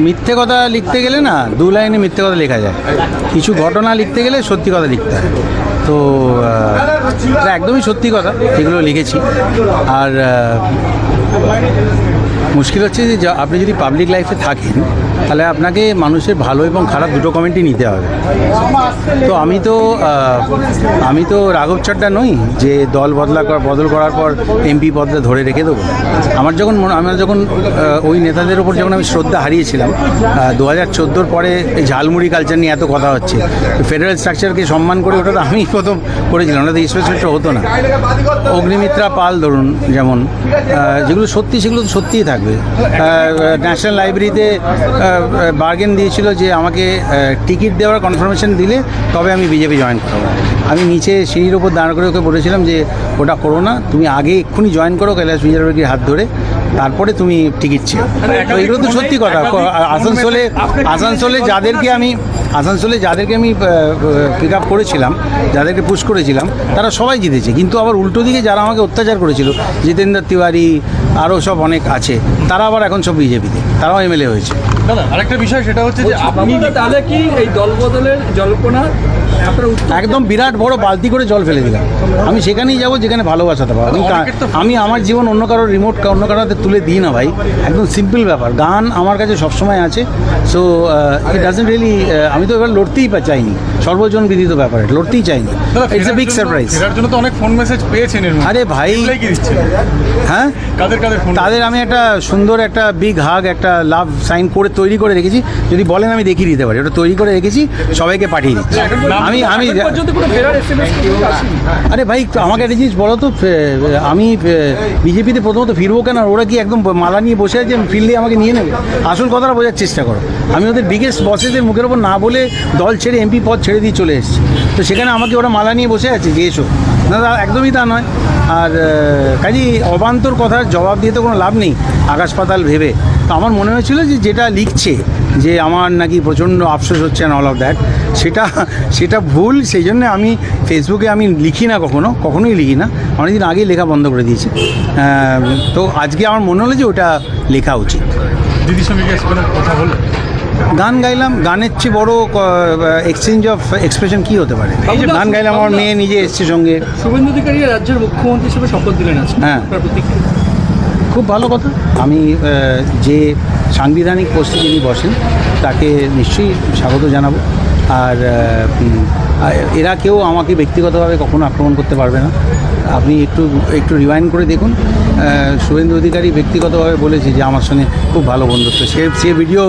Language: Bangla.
মিথ্যে কথা লিখতে গেলে না দু লাইনে মিথ্যে কথা লেখা যায়, কিছু ঘটনা লিখতে গেলে সত্যি কথা লিখতে হয়। তো এটা একদমই সত্যি কথা এগুলো লিখেছি। আর মুশকিল হচ্ছে যে আপনি যদি পাবলিক লাইফে থাকেন তাহলে আপনাকে মানুষের ভালো এবং খারাপ দুটো কমেন্টই নিতে হবে। তো আমি তো রাঘব চড্ডা নই যে দল বদল করার পর এমপি পদটা ধরে রেখে দেবো। আমার যখন ওই নেতাদের ওপর যখন আমি শ্রদ্ধা হারিয়েছিলাম 2014 পরে এই ঝালমুড়ি কালচার নিয়ে এত কথা হচ্ছে, ফেডারেল স্ট্রাকচারকে সম্মান করে ওটা তো আমি প্রথম করেছিলাম, ওটা তো স্পেসিফিকটা হতো না। অগ্নিমিত্রা পাল ধরুন যেমন, যেগুলো সত্যি সেগুলো তো সত্যিই থাকবে। ন্যাশনাল লাইব্রেরিতে বার্গেন দিয়েছিল যে আমাকে টিকিট দেওয়ার কনফার্মেশন দিলে তবে আমি বিজেপি জয়েন করবো। আমি নিচে সিঁড়ির ওপর দাঁড় করে ওকে বলেছিলাম যে ওটা করো না, তুমি আগে এক্ষুনি জয়েন করো কৈলাস বিজয়বর্গীর হাত ধরে, তারপরে তুমি টিকিট চেয়ে। তো এগুলো তো সত্যি কথা। আসানসোলে যাদেরকে আমি পিক আপ করেছিলাম, যাদেরকে পুশ করেছিলাম, তারা সবাই জিতেছে। কিন্তু আবার উল্টো দিকে যারা আমাকে অত্যাচার করেছিল, জিতেন্দ্র তিওয়ারি আরও সব অনেক আছে, তারা আবার এখন সব বিজেপিতে, তারাও এমএলএ হয়েছে। দাদা আরেকটা বিষয় সেটা হচ্ছে যে আপনি তাহলে কি এই দল বদলের জল্পনা একদম বিরাট বড় বালতি করে জল ফেলে দিলাম। আমি সেখানেই যাবো যেখানে ভালোবাসাতে পাবো। আমি আমার জীবন অন্য কারোর অন্য কারোতে তুলে দিই না ভাই, একদম সিম্পল ব্যাপার। গান আমার কাছে সবসময় আছে। সো ইট ডাজন্ট রিয়েলি, আমি তো এবার লড়তেই চাইনি, সর্বজন বিদিত ব্যাপারে লড়তেই চাইনি। It's a big surprise. এর জন্য তো অনেক ফোন মেসেজ পেয়েছেন এর মধ্যে। আরে ভাই কি দিচ্ছেন? হ্যাঁ, কাদের ফোন? তাদের আমি একটা সুন্দর একটা বিগ হাগ, একটা লাভ সাইন করে তৈরি করে রেখেছি। যদি বলেন আমি দেখিয়ে দিতে পারি, ওটা তৈরি করে রেখেছি, সবাইকে পাঠিয়ে দিচ্ছি। আমি আরে ভাই আমাকে একটা জিনিস বলো তো, আমি বিজেপিতে প্রথমত ফিরবো কেন? ওরা কি একদম মালা নিয়ে বসে আছে, ফিরলে আমাকে নিয়ে নেবে? আসল কথাটা বোঝার চেষ্টা করো। আমি ওদের বিগেস্ট বসেদের মুখের ওপর না বলে দল ছেড়ে এমপি পদ ছেড়ে দিয়ে চলে এসেছি। তো সেখানে আমাকে ওরা মালা নিয়ে বসে আছে যে এসো না, একদমই তা নয়। আর কাজেই অবান্তর কথার জবাব দিয়ে তো কোনো লাভ নেই আকাশ পাতাল ভেবে। তো আমার মনে হয়েছিল যে যেটা লিখছে যে আমার নাকি প্রচণ্ড আফসোস হচ্ছে অ্যান্ড অল অফ দ্যাট, সেটা ভুল। সেই জন্য আমি ফেসবুকে আমি লিখি না, কখনোই লিখি না, অনেকদিন আগেই লেখা বন্ধ করে দিয়েছি। তো আজকে আমার মনে হলো যে ওটা লেখা উচিত। দিদির সঙ্গে কথা বলে গান গাইলাম, গানের চেয়ে বড় এক্সচেঞ্জ অফ এক্সপ্রেশন কী হতে পারে? গান গাইলাম, আমার মেয়ে নিজে এসছে সঙ্গে। শুভেন্দু অধিকারী রাজ্যের মুখ্যমন্ত্রী হিসেবে শপথ দিলেন আজকে। হ্যাঁ, খুব ভালো কথা। আমি যে সাংবিধানিক পোস্টে যিনি বসেন তাকে নিশ্চয়ই স্বাগত জানাবো। আর এরা কেউ আমাকে ব্যক্তিগতভাবে কখনো আক্রমণ করতে পারবে না। আপনি একটু রিওয়াইন্ড করে দেখুন, শুভেন্দু অধিকারী ব্যক্তিগতভাবে বলেছে যে আমার সঙ্গে খুব ভালো বন্ধুত্ব। সে ভিডিও